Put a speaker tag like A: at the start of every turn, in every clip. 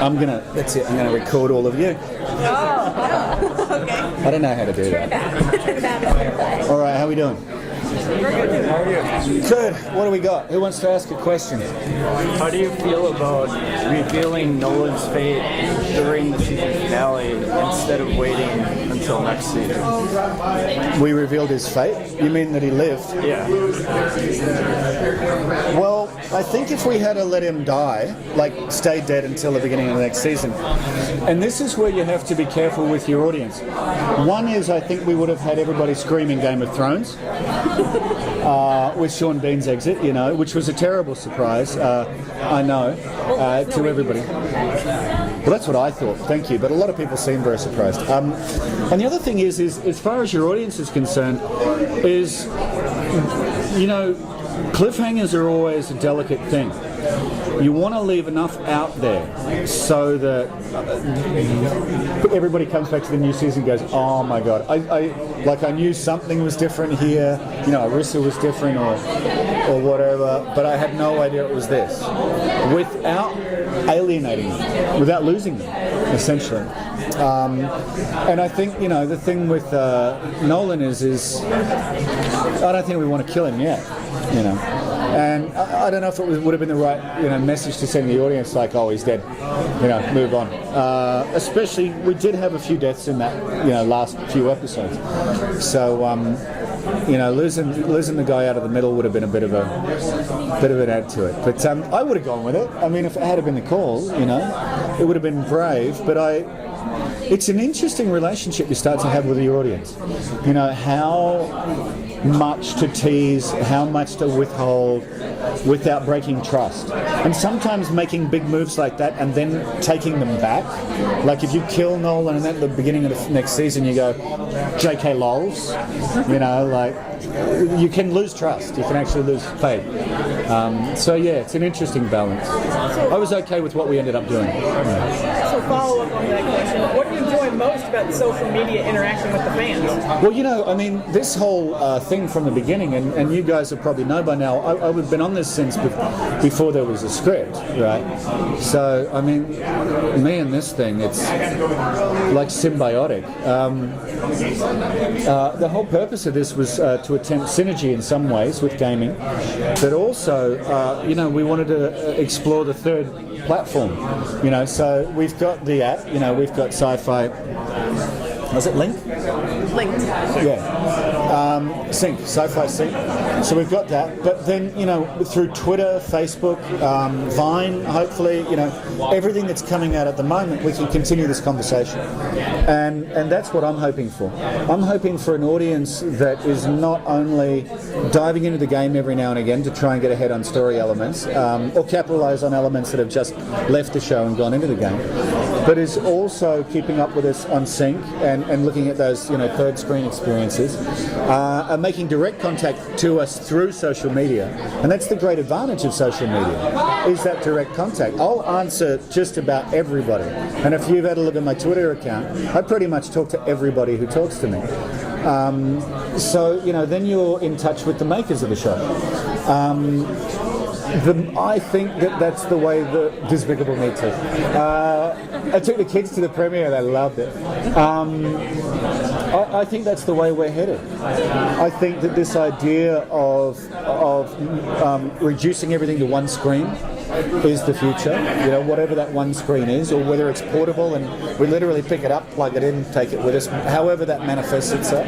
A: That's it. I'm gonna record all of you.
B: Oh, okay.
A: I don't know how to do that. All right, how are we doing?
C: How are you?
A: Good. What do we got? Who wants to ask a question?
C: How do you feel about revealing Nolan's fate during the season finale instead of waiting until next season?
A: We revealed his fate? You mean that he lived?
C: Yeah.
A: Well, I think if we had to let him die, like stay dead until the beginning of the next season, and this is where you have to be careful with your audience. One is, I think we would have had everybody screaming Game of Thrones with Sean Bean's exit, which was a terrible surprise, I know, to everybody. Well, that's what I thought, thank you, but a lot of people seem very surprised. And the other thing is as far as your audience is concerned, is, cliffhangers are always a delicate thing. You want to leave enough out there so that everybody comes back to the new season and goes, oh my god, I knew something was different here, Arissa was different or whatever, but I had no idea it was this, without alienating them, without losing them, essentially. And I think, the thing with Nolan is I don't think we want to kill him yet, And I don't know if it would have been the right, message to send the audience, like, oh, he's dead, move on. Especially, we did have a few deaths in that, last few episodes. So, losing the guy out of the middle would have been a bit of an add to it. But I would have gone with it. I mean, if it had been the call, it would have been brave. But it's an interesting relationship you start to have with your audience. How much to tease, how much to withhold without breaking trust. And sometimes making big moves like that and then taking them back. Like if you kill Nolan and at the beginning of the next season you go, JK lols, you can lose trust. You can actually lose faith. So yeah, it's an interesting balance. I was okay with what we ended up doing.
B: So follow up on that question. What do you enjoy most about the social media interaction with the fans?
A: Well, this whole thing from the beginning, and you guys will probably know by now, I've been on this since before there was a script, right? So, me and this thing, it's like symbiotic. The whole purpose of this was to attempt synergy in some ways with gaming, but also, we wanted to explore the third platform, so we've got the app, we've got Sci-Fi, was it Link?
B: Linked.
A: Yeah. Sync, Sci-Fi Sync. So we've got that, but then, through Twitter, Facebook, Vine, hopefully, everything that's coming out at the moment, we can continue this conversation. And that's what I'm hoping for. I'm hoping for an audience that is not only diving into the game every now and again to try and get ahead on story elements, or capitalize on elements that have just left the show and gone into the game, but is also keeping up with us on Sync and looking at those, third screen experiences, and making direct contact to us through social media. And that's the great advantage of social media, is that direct contact. I'll answer just about everybody. And if you've had a look at my Twitter account, I pretty much talk to everybody who talks to me. So, then you're in touch with the makers of the show. I think that's the way the Despicable Me took. I took the kids to the premiere, they loved it. I think that's the way we're headed. I think that this idea of reducing everything to one screen is the future, whatever that one screen is, or whether it's portable and we literally pick it up, plug it in, take it with us, however that manifests itself.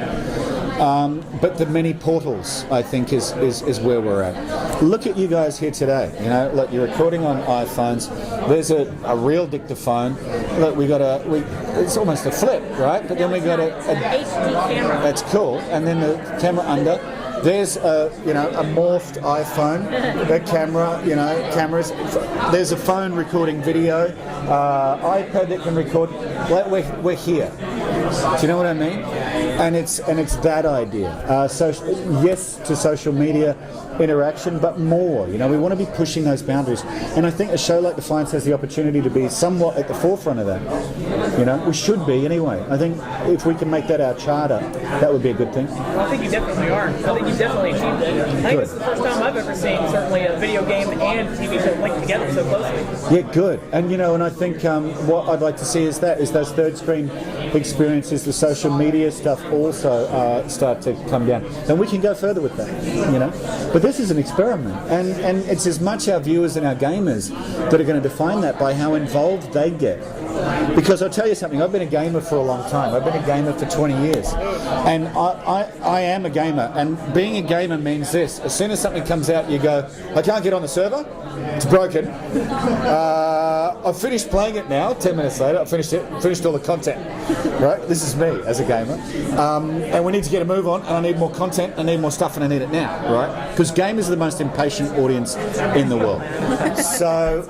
A: But the many portals, I think, is where we're at. Look at you guys here today. Look, you're recording on iPhones. There's a real dictaphone. Look, it's almost a flip, right? But then we got a
B: HD camera.
A: That's cool. And then the camera under. There's a morphed iPhone, the camera, cameras. There's a phone recording video, iPad that can record. We're here. Do you know what I mean? and it's that idea. So yes to social media interaction, but more. You know, we want to be pushing those boundaries, and I think a show like Defiance has the opportunity to be somewhat at the forefront of that. You know, we should be anyway. I think if we can make that our charter, that would be a good thing.
B: I think you definitely are. I think you definitely achieved it. I think this is the first time I've ever seen certainly a video game and TV show linked together so closely.
A: Yeah, good. And you know, and I think what I'd like to see is those third screen experiences, the social media stuff also start to come down. And we can go further with that, you know. But this is an experiment, and it's as much our viewers and our gamers that are going to define that by how involved they get. Because I'll tell you something, I've been a gamer for a long time. I've been a gamer for 20 years. And I am a gamer, and being a gamer means this: as soon as something comes out, you go, I can't get on the server, it's broken. I've finished playing it now, 10 minutes later, I've finished all the content. Right? This is me as a gamer. And we need to get a move on, and I need more content, I need more stuff, and I need it now, right? Because gamers are the most impatient audience in the world. So,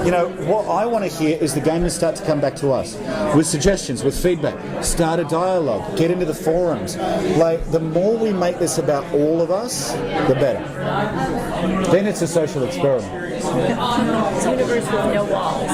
A: you know, what I want to hear is the gamers start to come back to us with suggestions, with feedback, start a dialogue, get into the forums. Like, the more we make this about all of us, the better. Then it's a social experiment.
B: It's a universe with no walls.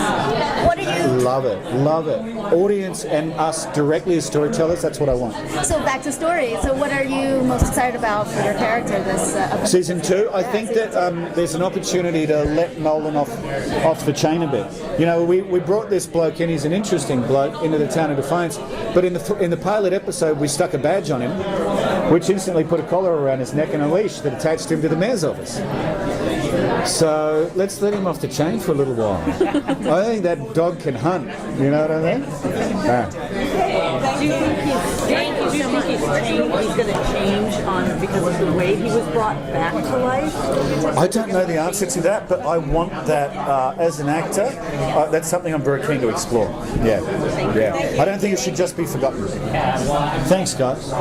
D: What are you?
A: Love it, love it. Audience and us directly as storytellers, that's what I want.
D: So back to story. So what are you most excited about for your character this
A: Season 2, I think that there's an opportunity to let Nolan off the chain a bit. You know, we brought this bloke in, he's an interesting bloke, into the town of Defiance, but in the pilot episode we stuck a badge on him, which instantly put a collar around his neck and a leash that attached him to the mayor's office. So let's let him off the chain for a little while. I think that dog can hunt, you know what I mean?
E: Do you think he's going to change because of the way he was brought back to life?
A: I don't know the answer to that, but I want that as an actor. That's something I'm very keen to explore. Yeah. I don't think it should just be forgotten. Thanks, guys.